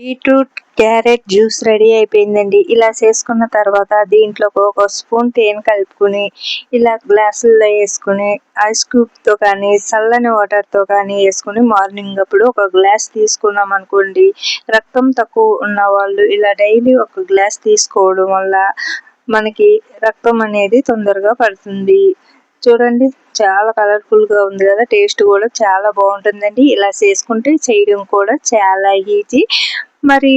Beetroot carrot juice ready అయిపోయిందండి. ఇలా చేసుకున్న తర్వాత దీంట్లో ఒక స్పూన్ తేనె కలుపుకుని ఇలా గ్లాసుల్లో వేసుకుని ఐస్ క్యూబ్తో కానీ చల్లని వాటర్తో కానీ వేసుకుని మార్నింగ్ అప్పుడు ఒక గ్లాస్ తీసుకున్నాం అనుకోండి, రక్తం తక్కువ ఉన్న వాళ్ళు ఇలా డైలీ ఒక గ్లాస్ తీసుకోవడం వల్ల మనకి రక్తం అనేది తొందరగా పడుతుంది. చూడండి, చాలా కలర్ఫుల్గా ఉంది కదా, టేస్ట్ కూడా చాలా బాగుంటుందండి. ఇలా చేసుకుంటే చేయడం కూడా చాలా ఈజీ. మరి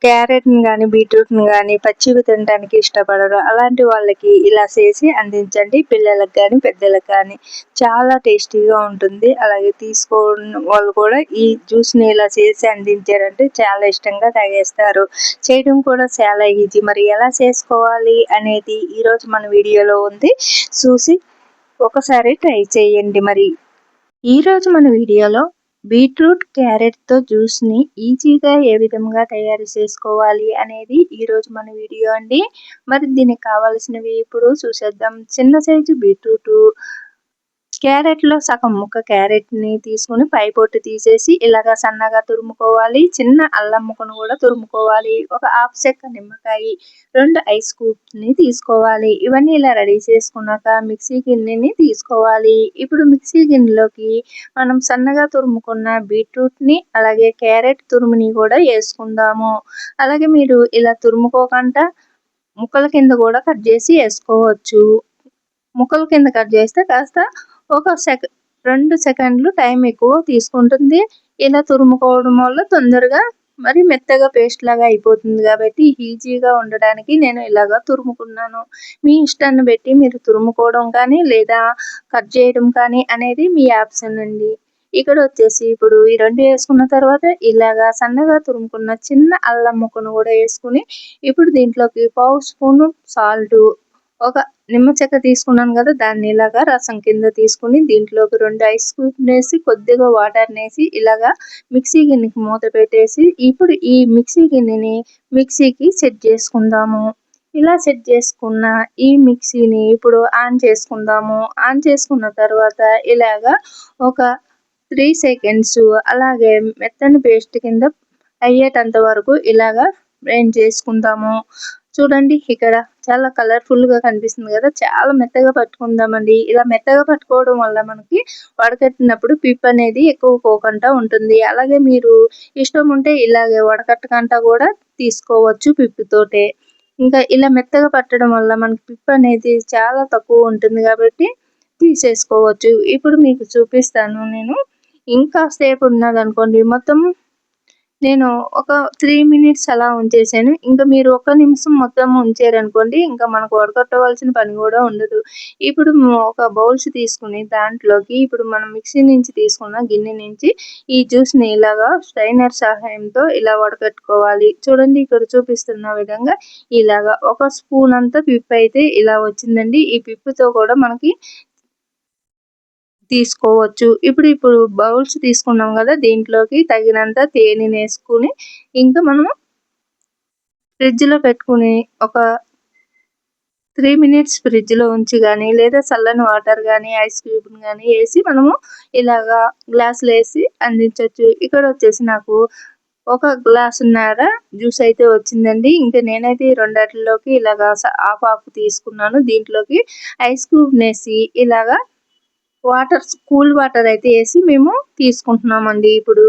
క్యారెట్ని కానీ బీట్రూట్ని కానీ పచ్చివి తినడానికి ఇష్టపడరు, అలాంటి వాళ్ళకి ఇలా చేసి అందించండి. పిల్లలకు కానీ పెద్దలకు కానీ చాలా టేస్టీగా ఉంటుంది. అలాగే తీసుకోని వాళ్ళు కూడా ఈ జ్యూస్ని ఇలా చేసి అందించారంటే చాలా ఇష్టంగా తాగేస్తారు. చేయడం కూడా చాలా ఈజీ. మరి ఎలా చేసుకోవాలి అనేది ఈరోజు మన వీడియోలో ఉంది, చూసి ఒకసారి ట్రై చేయండి. మరి ఈరోజు మన వీడియోలో బీట్రూట్ క్యారెట్తో జ్యూస్ని ఈజీగా ఏ విధంగా తయారు చేసుకోవాలి అనేది ఈరోజు మన వీడియో అండి. మరి దీనికి కావాల్సినవి ఇప్పుడు చూసేద్దాం. చిన్న సైజు బీట్రూట్, క్యారెట్లో సగం ముక్క క్యారెట్ని తీసుకుని పై పొట్టు తీసేసి ఇలాగా సన్నగా తురుముకోవాలి. చిన్న అల్లం ముక్కను కూడా తురుముకోవాలి. ఒక హాఫ్ చెక్క నిమ్మకాయ, 2 ఐస్ క్యూబ్స్ని తీసుకోవాలి. ఇవన్నీ ఇలా రెడీ చేసుకున్నాక మిక్సీ గిన్నెని తీసుకోవాలి. ఇప్పుడు మిక్సీ గిన్నెలోకి మనం సన్నగా తురుముకున్న బీట్రూట్ని అలాగే క్యారెట్ తురుముని కూడా వేసుకుందాము. అలాగే మీరు ఇలా తురుముకోకుండా ముక్కల కింద కూడా కట్ చేసి వేసుకోవచ్చు. ముక్కల కింద కట్ చేస్తే కాస్త ఒక 2 సెకండ్లు టైం ఎక్కువ తీసుకుంటుంది. ఇలా తురుముకోవడం వల్ల తొందరగా మరి మెత్తగా పేస్ట్ లాగా అయిపోతుంది కాబట్టి ఈజీగా ఉండడానికి నేను ఇలాగా తురుముకున్నాను. మీ ఇష్టాన్ని బట్టి మీరు తురుముకోవడం కానీ లేదా కట్ చేయడం కానీ అనేది మీ ఆప్షన్ అండి. ఇక్కడ వచ్చేసి ఇప్పుడు ఈ 2 వేసుకున్న తర్వాత ఇలాగా సన్నగా తురుముకున్న చిన్న అల్లం ముక్కను కూడా వేసుకుని ఇప్పుడు దీంట్లోకి 1/2 స్పూను సాల్ట్, ఒక నిమ్మ చెక్క తీసుకున్నాను కదా, దాన్ని ఇలాగా రసం కింద తీసుకుని దీంట్లోకి 2 ఐస్ క్యూబ్ వేసి కొద్దిగా వాటర్ వేసి ఇలాగా మిక్సీ గిన్నెకి మూత పెట్టేసి ఇప్పుడు ఈ మిక్సీ గిన్నెని మిక్సీకి సెట్ చేసుకుందాము. ఇలా సెట్ చేసుకున్న ఈ మిక్సీని ఇప్పుడు ఆన్ చేసుకుందాము. ఆన్ చేసుకున్న తర్వాత ఇలాగా ఒక 3 సెకండ్స్ అలాగే మెత్తని పేస్ట్ కింద అయ్యేటంత వరకు ఇలాగా బ్లెండ్ చేసుకుందాము. చూడండి, ఇక్కడ చాలా కలర్ఫుల్గా కనిపిస్తుంది కదా, చాలా మెత్తగా పట్టుకుందామండి. ఇలా మెత్తగా పట్టుకోవడం వల్ల మనకి వడకట్టినప్పుడు పిప్ అనేది ఎక్కువ పోకుండా ఉంటుంది. అలాగే మీరు ఇష్టం ఉంటే ఇలాగే వడకట్టకుండా కూడా తీసుకోవచ్చు పిప్పుతోటే. ఇంకా ఇలా మెత్తగా పట్టడం వల్ల మనకి పిప్ అనేది చాలా తక్కువ ఉంటుంది కాబట్టి తీసేసుకోవచ్చు. ఇప్పుడు మీకు చూపిస్తాను నేను. ఇంకా సేపు ఉన్నదనుకోండి, మొత్తం నేను ఒక 3 మినిట్స్ అలా ఉంచేసాను. ఇంకా మీరు 1 నిమిషం మొత్తం ఉంచారనుకోండి, ఇంకా మనకు వడకట్టవలసిన పని కూడా ఉండదు. ఇప్పుడు ఒక బౌల్స్ తీసుకుని దాంట్లోకి ఇప్పుడు మనం మిక్సీ నుంచి తీసుకున్న గిన్నె నుంచి ఈ జ్యూస్ని ఇలాగా స్ట్రైనర్ సహాయంతో ఇలా వడకట్టుకోవాలి. చూడండి, ఇక్కడ చూపిస్తున్న విధంగా ఇలాగా 1 స్పూన్ అంతా పిప్ అయితే ఇలా వచ్చిందండి. ఈ పిప్పుతో కూడా మనకి తీసుకోవచ్చు. ఇప్పుడు బౌల్స్ తీసుకున్నాం కదా, దీంట్లోకి తగినంత తేనె వేసుకుని ఇంకా మనము ఫ్రిడ్జ్లో పెట్టుకుని ఒక 3 మినిట్స్ ఫ్రిడ్జ్లో ఉంచి కానీ లేదా చల్లని వాటర్ కానీ ఐస్ క్యూబ్ని కానీ వేసి మనము ఇలాగా గ్లాసులో వేసి అందించవచ్చు. ఇక్కడ వచ్చేసి నాకు 1 గ్లాసున్నర జ్యూస్ అయితే వచ్చిందండి. ఇంకా నేనైతే 2 ఇలాగా హాఫ్ తీసుకున్నాను. దీంట్లోకి ఐస్ క్యూబ్ వేసి ఇలాగా కూల్ వాటర్ అయితే వేసి మేము తీసుకుంటున్నామండి. ఇప్పుడు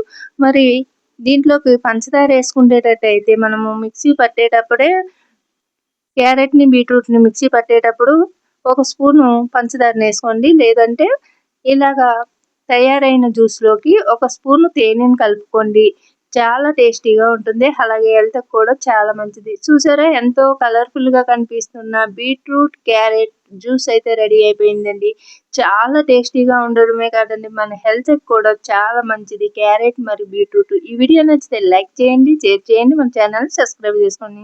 మరి దీంట్లోకి పంచదార వేసుకునేటట్టయితే మనము మిక్సీ పట్టేటప్పుడే క్యారెట్ని బీట్రూట్ని మిక్సీ పట్టేటప్పుడు 1 స్పూను పంచదారని వేసుకోండి. లేదంటే ఇలాగా తయారైన జ్యూస్లోకి 1 స్పూను తేనెని కలుపుకోండి. చాలా టేస్టీగా ఉంటుంది. అలాగే హెల్త్కి కూడా చాలా మంచిది. చూసారా, ఎంతో కలర్ఫుల్గా కనిపిస్తున్న బీట్రూట్ క్యారెట్ జ్యూస్ అయితే రెడీ అయిపోయిందండి. చాలా టేస్టీగా ఉండడమే కాదండి, మన హెల్త్కి కూడా చాలా మంచిది క్యారెట్ మరియు బీట్రూట్. ఈ వీడియో నచ్చితే లైక్ చేయండి, షేర్ చేయండి, మన ఛానల్ సబ్స్క్రైబ్ చేసుకోండి.